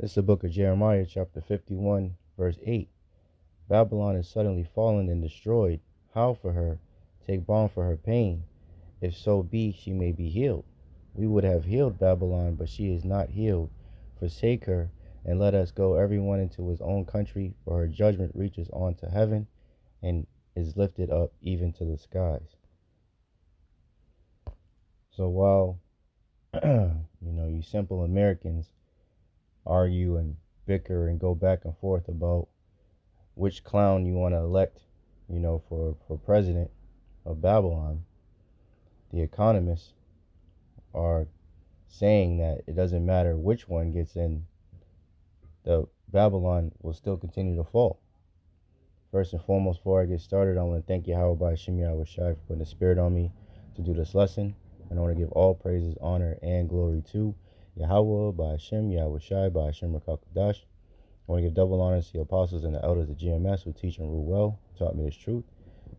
It's the book of Jeremiah, chapter 51, verse 8. Babylon is suddenly fallen and destroyed. Howl for her, take balm for her pain, if so be she may be healed. We would have healed Babylon, but she is not healed. Forsake her, and let us go every one into his own country, for her judgment reaches on to heaven, and is lifted up even to the skies. So while, you simple Americans argue and bicker and go back and forth about which clown you want to elect, for president of Babylon, the economists are saying that it doesn't matter which one gets in, the Babylon will still continue to fall. First and foremost, before I get started, I want to thank Yahawah, Bahasham, Yahawashi for putting the spirit on me to do this lesson. And I want to give all praises, honor, and glory to Yahawah, Bahasham, Yahawashi, Bahasham Rakakadash. I want to give double honors to the apostles and the elders of GMS who teach and rule well, taught me this truth.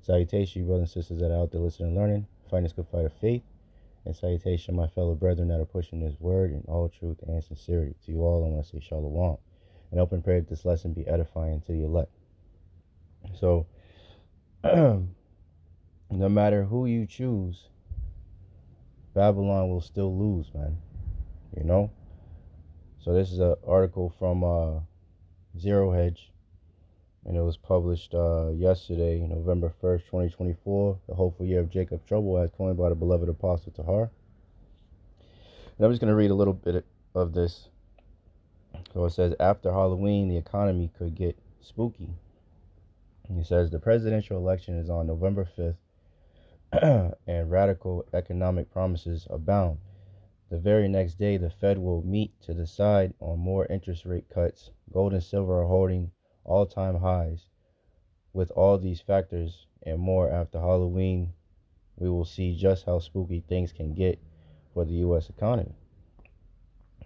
Salutation, you brothers and sisters that are out there listening and learning, fighting this good fight of faith. And salutation, my fellow brethren that are pushing this word in all truth and sincerity. To you all, I want to say shalom. And open prayer that this lesson be edifying to the elect. So, no matter who you choose, Babylon will still lose, man. So this is an article from Zero Hedge, and it was published yesterday, November 1st, 2024, the hopeful year of Jacob's trouble, as coined by the beloved apostle Tahar. And I'm just going to read a little bit of this. So it says, after Halloween, the economy could get spooky. And it says, the presidential election is on November 5th, and radical economic promises abound. The very next day, the Fed will meet to decide on more interest rate cuts. Gold and silver are holding all-time highs. With all these factors and more after Halloween, we will see just how spooky things can get for the U.S. economy.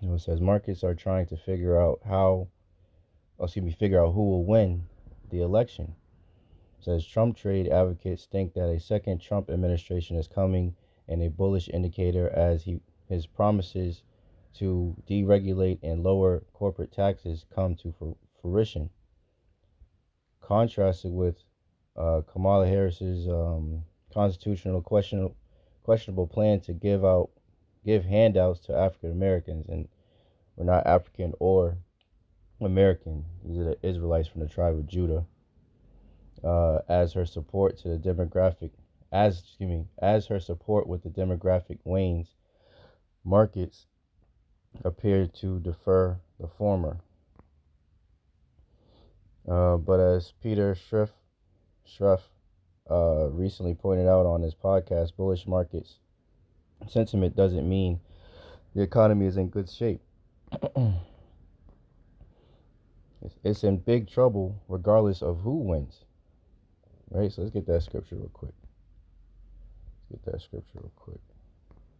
It says markets are trying to figure out who will win the election. It says Trump trade advocates think that a second Trump administration is coming, and a bullish indicator as his promises to deregulate and lower corporate taxes come to fruition. Contrasted with Kamala Harris's constitutional questionable plan to give handouts to African Americans, and we're not African or American. These are the Israelites from the tribe of Judah. As her support with the demographic wanes, markets appear to defer the former. But as Peter Schreff recently pointed out on his podcast, bullish markets sentiment doesn't mean the economy is in good shape. It's in big trouble regardless of who wins. Right? So let's get that scripture real quick.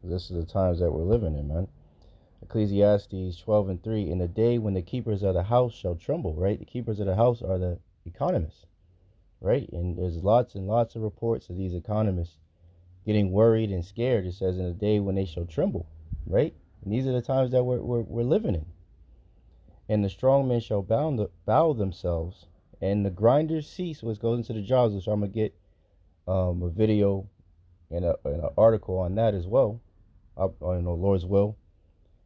This is the times that we're living in, man. Ecclesiastes 12:3, in the day when the keepers of the house shall tremble, right? The keepers of the house are the economists, right? And there's lots and lots of reports of these economists getting worried and scared. It says in the day when they shall tremble, right? And these are the times that we're living in. And the strong men shall bow themselves, and the grinders cease, which goes into the jobs, which I'm going to get a video and an article on that as well, Lord's will,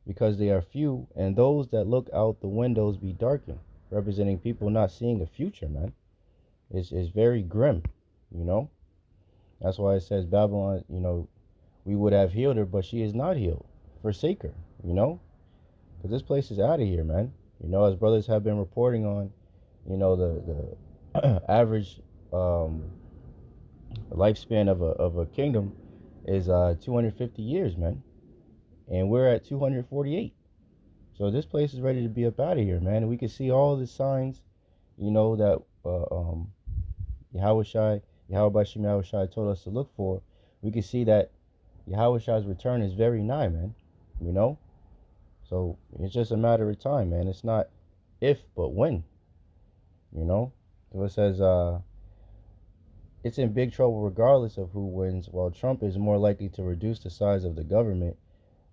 because they are few, and those that look out the windows be darkened, representing people not seeing a future, man. It's very grim, That's why it says Babylon, we would have healed her, but she is not healed. Forsake her, because this place is out of here, man. As brothers have been reporting on, the average lifespan of a kingdom is 250 years, man. And we're at 248. So this place is ready to be up out of here, man. And we can see all the signs, that Yahawashi, Bahasham, Yahawashi told us to look for. We can see that Yahawashi's return is very nigh, man. So it's just a matter of time, man. It's not if, but when. So it says it's in big trouble regardless of who wins. While Trump is more likely to reduce the size of the government,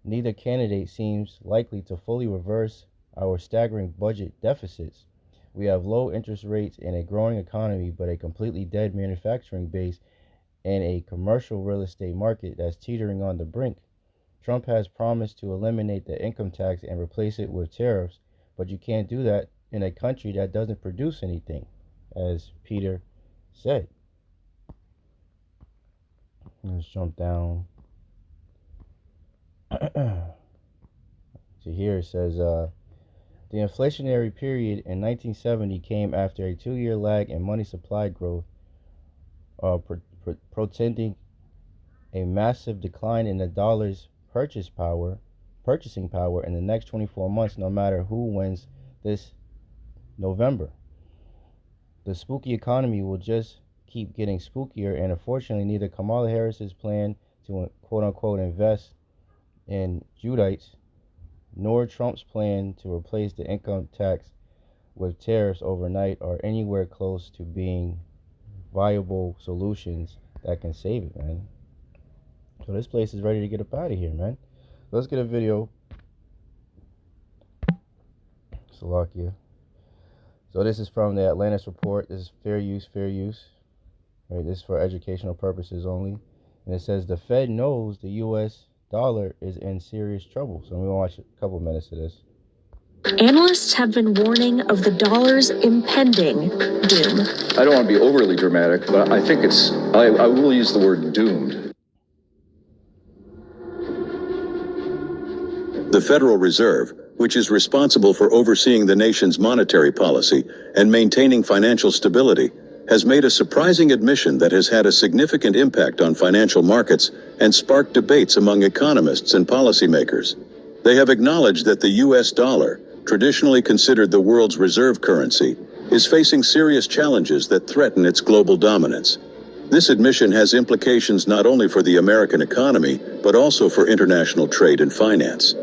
neither candidate seems likely to fully reverse our staggering budget deficits. We have low interest rates and a growing economy, but a completely dead manufacturing base and a commercial real estate market that's teetering on the brink. Trump has promised to eliminate the income tax and replace it with tariffs, but you can't do that in a country that doesn't produce anything, as Peter said. Let's jump down to here. It says, the inflationary period in 1970 came after a 2-year lag in money supply growth, portending a massive decline in the dollar's purchasing power in the next 24 months, no matter who wins this November. The spooky economy will just keep getting spookier, and unfortunately, neither Kamala Harris's plan to quote unquote invest in Judites nor Trump's plan to replace the income tax with tariffs overnight are anywhere close to being viable solutions that can save it, man. So this place is ready to get up out of here, man. Let's get a video. Slovakia. So this is from the Atlantis report. This is fair use. Right, this is for educational purposes only. And it says the Fed knows the U.S. dollar is in serious trouble. So we'll watch a couple minutes of this. Analysts have been warning of the dollar's impending doom. I don't want to be overly dramatic, but I think I will use the word doomed. The Federal Reserve, which is responsible for overseeing the nation's monetary policy and maintaining financial stability, has made a surprising admission that has had a significant impact on financial markets and sparked debates among economists and policymakers. They have acknowledged that the U.S. dollar, traditionally considered the world's reserve currency, is facing serious challenges that threaten its global dominance. This admission has implications not only for the American economy, but also for international trade and finance.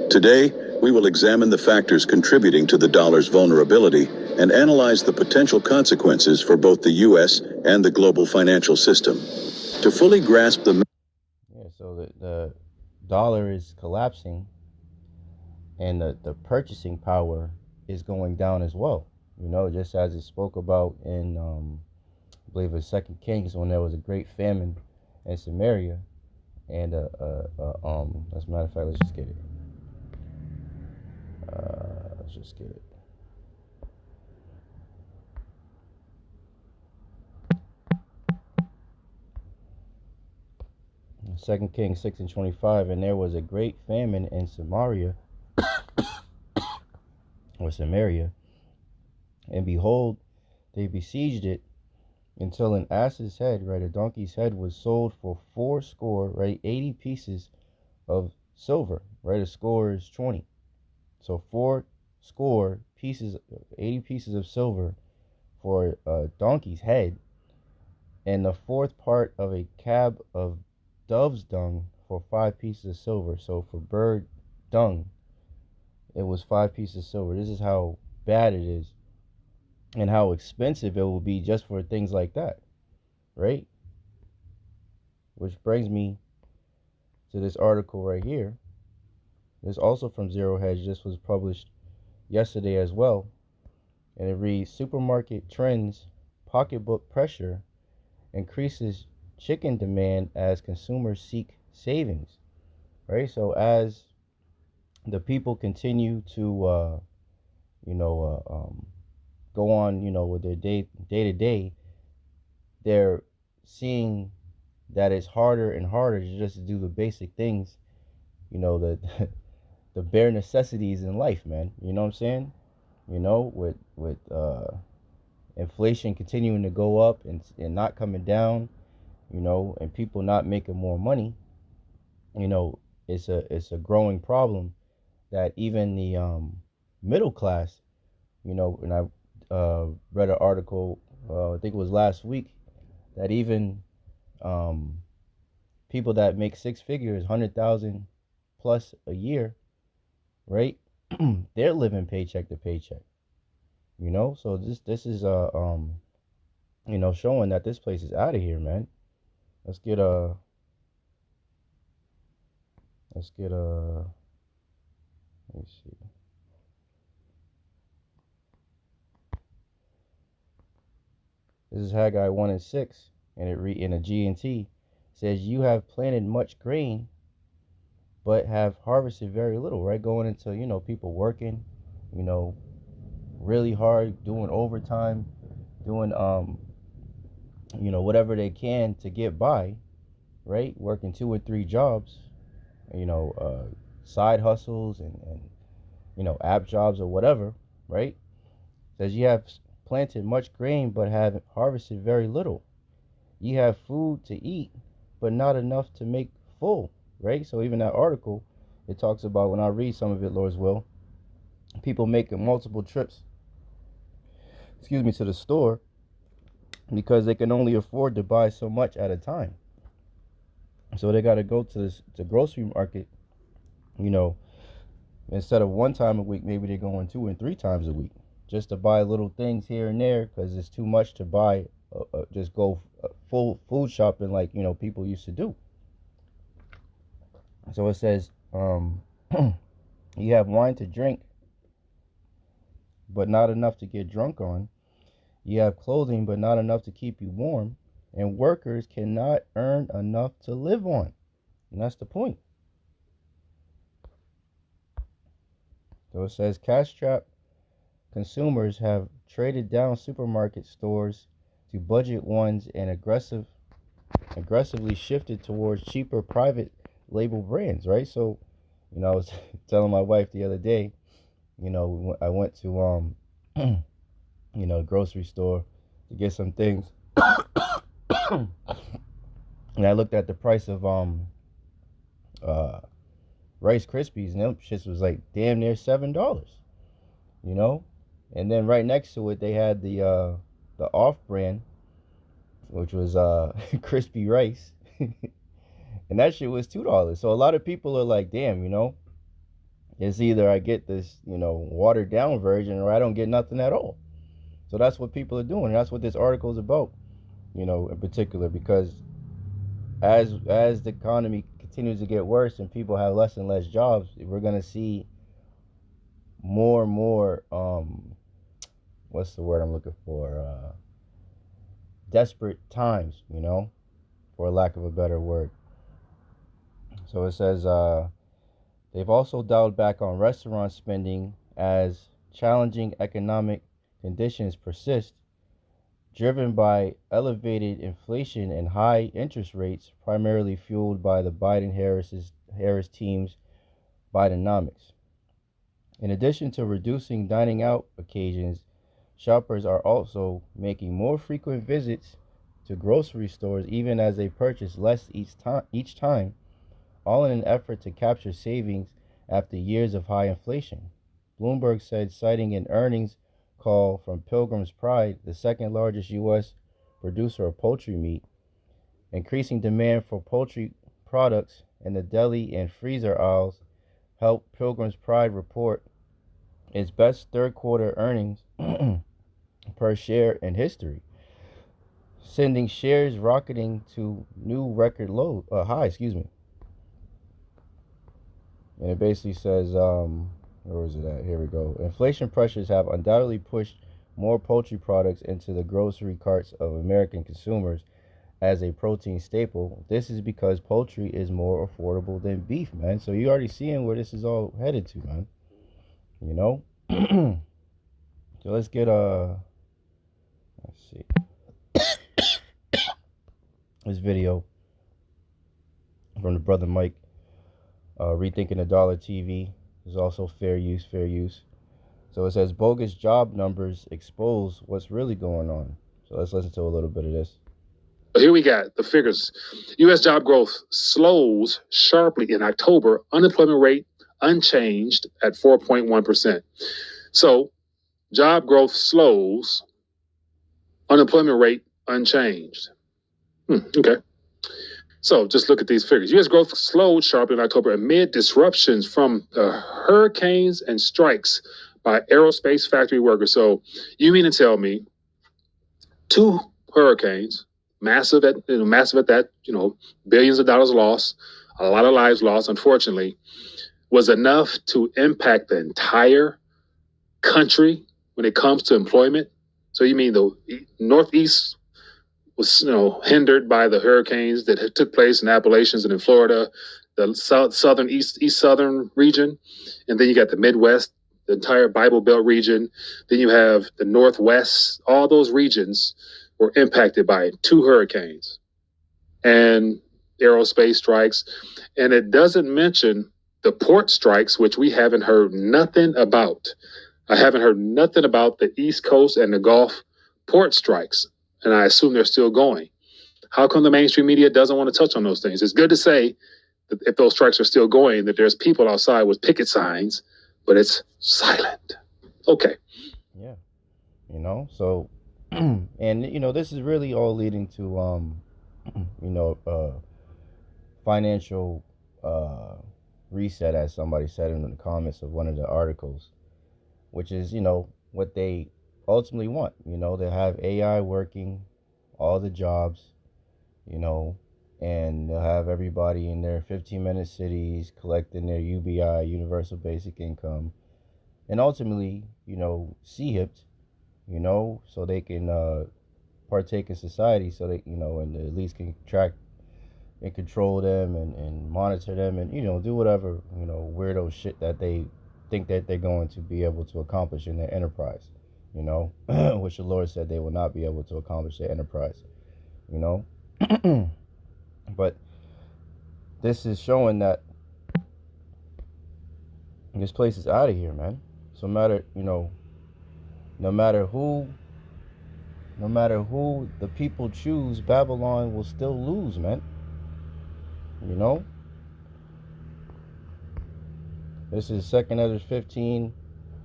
Today, we will examine the factors contributing to the dollar's vulnerability and analyze the potential consequences for both the U.S. and the global financial system. To fully grasp the... So the dollar is collapsing, and the purchasing power is going down as well. You know, just as it spoke about in, I believe it's 2 Kings, when there was a great famine in Samaria. And, as a matter of fact, let's just get it. Let's just get it. Second Kings 6:25, and there was a great famine in Samaria, or Samaria, and behold, they besieged it until an ass's head, right, a donkey's head, was sold for 80 right, 80 pieces of silver, right? A score is 20. So 80 pieces of silver for a donkey's head, and the fourth part of a cab of dove's dung for 5 pieces of silver. So for bird dung, it was 5 pieces of silver. This is how bad it is, and how expensive it will be just for things like that, right? Which brings me to this article right here. This is also from Zero Hedge. This was published yesterday as well. And it reads, supermarket trends, pocketbook pressure increases chicken demand as consumers seek savings, right? So as the people continue to, go on, with their day to day, they're seeing that it's harder and harder just to do the basic things, the the bare necessities in life, man. You know what I'm saying? With inflation continuing to go up and not coming down, and people not making more money, it's a growing problem that even the middle class, and I read an article, I think it was last week, that even people that make 6 figures, 100,000 plus a year, right? They're living paycheck to paycheck. So this is showing that this place is out of here, man. Let's get let me see. This is Haggai 1 and 6, and it in a G&T says, "You have planted much grain, but have harvested very little." Right, going into people working, really hard, doing overtime, doing whatever they can to get by, right? Working 2 or 3 jobs, side hustles and app jobs or whatever, right? Says you have planted much grain but have harvested very little. You have food to eat, but not enough to make full, right? So even that article, it talks about, when I read some of it, Lord's will, people making multiple trips, to the store because they can only afford to buy so much at a time. So they got to go to the grocery market, instead of 1 time a week, maybe they're going 2 and 3 times a week just to buy little things here and there because it's too much to buy, just go full food shopping like, people used to do. So it says, you have wine to drink, but not enough to get drunk on. You have clothing, but not enough to keep you warm. And workers cannot earn enough to live on. And that's the point. So it says, cash-strapped consumers have traded down supermarket stores to budget ones and aggressively shifted towards cheaper private label brands, right? So, I was telling my wife the other day, I went to the grocery store to get some things. And I looked at the price of Rice Krispies, and them shits was like damn near $7, and then right next to it they had the off brand, which was crispy rice, and that shit was $2. So a lot of people are like, damn, it's either I get this watered down version or I don't get nothing at all. So that's what people are doing, and that's what this article is about, in particular, because as the economy continues to get worse and people have less and less jobs, we're going to see more and more, what's the word I'm looking for? Desperate times, for lack of a better word. So it says, they've also dialed back on restaurant spending as challenging economic conditions persist, driven by elevated inflation and high interest rates, primarily fueled by the Biden-Harris team's Bidenomics. In addition to reducing dining out occasions, shoppers are also making more frequent visits to grocery stores, even as they purchase less each time, all in an effort to capture savings after years of high inflation. Bloomberg said, citing an earnings call from Pilgrim's Pride, the second largest U.S. producer of poultry meat, increasing demand for poultry products in the deli and freezer aisles helped Pilgrim's Pride report its best third-quarter earnings per share in history, sending shares rocketing to new record high. And it basically says, where is it at? Here we go. Inflation pressures have undoubtedly pushed more poultry products into the grocery carts of American consumers as a protein staple. This is because poultry is more affordable than beef, man. So you're already seeing where this is all headed to, man. So let's get let's see this video from the brother Mike, rethinking the dollar TV. There's also fair use. So it says, bogus job numbers expose what's really going on. So let's listen to a little bit of this. Here we got the figures. U.S. job growth slows sharply in October. Unemployment rate unchanged at 4.1%. So job growth slows. Unemployment rate unchanged. Okay. So just look at these figures. U.S. growth slowed sharply in October amid disruptions from hurricanes and strikes by aerospace factory workers. So you mean to tell me 2 hurricanes, massive at that, billions of dollars lost, a lot of lives lost, unfortunately, was enough to impact the entire country when it comes to employment? So you mean the Northeast was hindered by the hurricanes that took place in Appalachians and in Florida, the southern east southern region, and then you got the Midwest, the entire Bible Belt region. Then you have the Northwest. All those regions were impacted by 2 hurricanes and aerospace strikes, and it doesn't mention the port strikes, which we haven't heard nothing about. I haven't heard nothing about the East Coast and the Gulf port strikes, and I assume they're still going. How come the mainstream media doesn't want to touch on those things? It's good to say that if those strikes are still going, that there's people outside with picket signs, but it's silent. Okay. Yeah. So, and, this is really all leading to, financial reset, as somebody said in the comments of one of the articles, which is, what they ultimately want. They have AI working all the jobs, and they'll have everybody in their 15-minute cities collecting their UBI, Universal Basic Income, and ultimately, CHIPed, so they can partake in society, so they, and at least can track and control them and monitor them and, do whatever, weirdo shit that they think that they're going to be able to accomplish in their enterprise, which the Lord said they will not be able to accomplish their enterprise, But this is showing that this place is out of here, man. So no matter who the people choose, Babylon will still lose, man. This is 2nd Ezra 15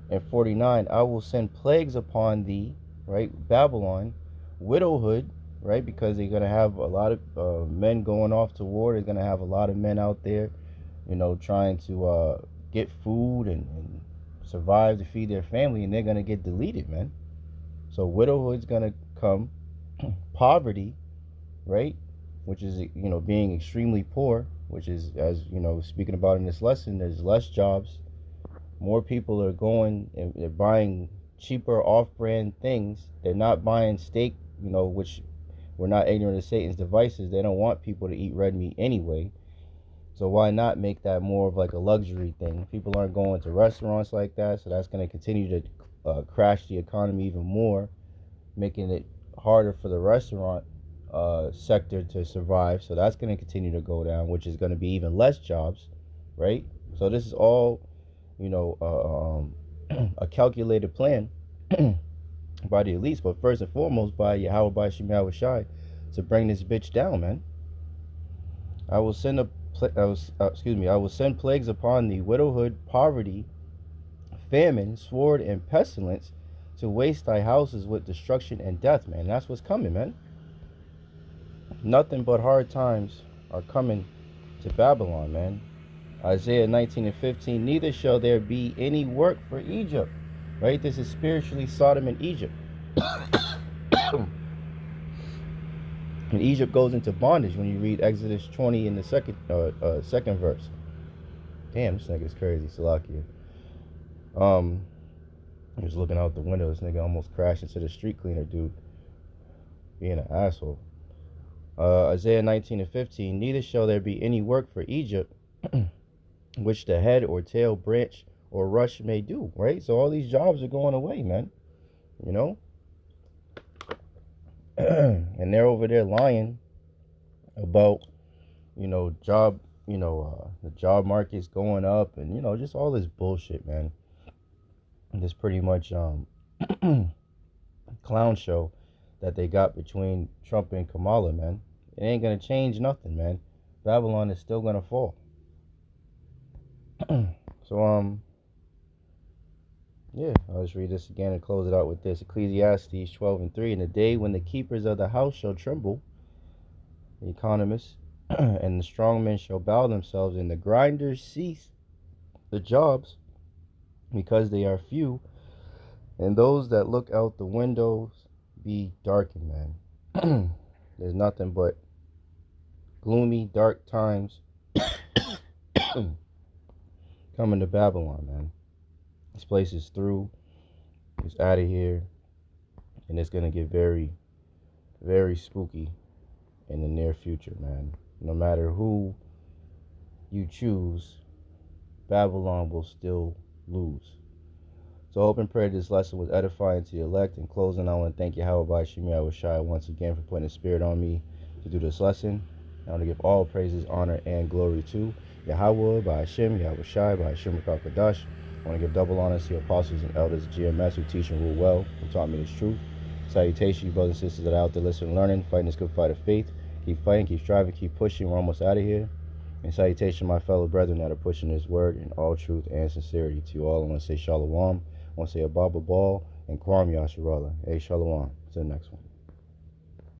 and 49. I will send plagues upon thee, right? Babylon, widowhood, right? Because they're going to have a lot of men going off to war. They're going to have a lot of men out there, trying to get food and survive to feed their family, and they're going to get deleted, man. So widowhood's going to come. Poverty, right? Which is, being extremely poor, which is, as, speaking about in this lesson, there's less jobs. More people are going and they're buying cheaper off-brand things. They're not buying steak, which we're not ignorant of Satan's devices. They don't want people to eat red meat anyway. So why not make that more of like a luxury thing? People aren't going to restaurants like that, so that's going to continue to crash the economy even more, making it harder for the restaurant sector to survive. So that's going to continue to go down, which is going to be even less jobs, right? So this is all, a calculated plan by the elites, but first and foremost by Yahawah, Bahasham, Yahawashi, to bring this bitch down, man. I will send plagues upon thee, widowhood, poverty, famine, sword, and pestilence, to waste thy houses with destruction and death, man. That's what's coming, man. Nothing but hard times are coming to Babylon, man. Isaiah 19 and 15, neither shall there be any work for Egypt, right? This is spiritually Sodom and Egypt. And Egypt goes into bondage when you read Exodus 20 in the second verse. Damn, this nigga's crazy, Salakia. I was looking out the window. This nigga almost crashed into the street cleaner dude, being an asshole. Isaiah 19 and 15, neither shall there be any work for Egypt, which the head or tail, branch or rush may do, right? So all these jobs are going away, man. And they're over there lying about, job, the job market's going up, and, just all this bullshit, man. This pretty much clown show that they got between Trump and Kamala, man. It ain't gonna change nothing, man. Babylon is still gonna fall. So yeah, I'll just read this again and close it out with this. Ecclesiastes 12 and 3. In the day when the keepers of the house shall tremble, the economists, and the strong men shall bow themselves, and the grinders cease the jobs, because they are few, and those that look out the windows be darkened, man. There's nothing but gloomy, dark times coming to Babylon, man. This place is through. It's out of here. And it's going to get very, very spooky in the near future, man. No matter who you choose, Babylon will still lose. So I hope and pray this lesson was edifying to the elect. In closing, I want to thank Yahawashi, Yahawashi once again for putting a spirit on me to do this lesson. I want to give all praises, honor, and glory to Yahawah, Bahasham, Yahawashi, Bahasham, Kadash. I want to give double honor to the apostles and elders of GMS who teach and rule well, who taught me this truth. Salutations, you brothers and sisters that are out there listening and learning, fighting this good fight of faith. Keep fighting, keep striving, keep pushing. We're almost out of here. And salutation, my fellow brethren that are pushing this word in all truth and sincerity. To you all, I want to say shalom. I want to say Abba Ball and Kwam Yasharallah. Hey, shalom. To the next one.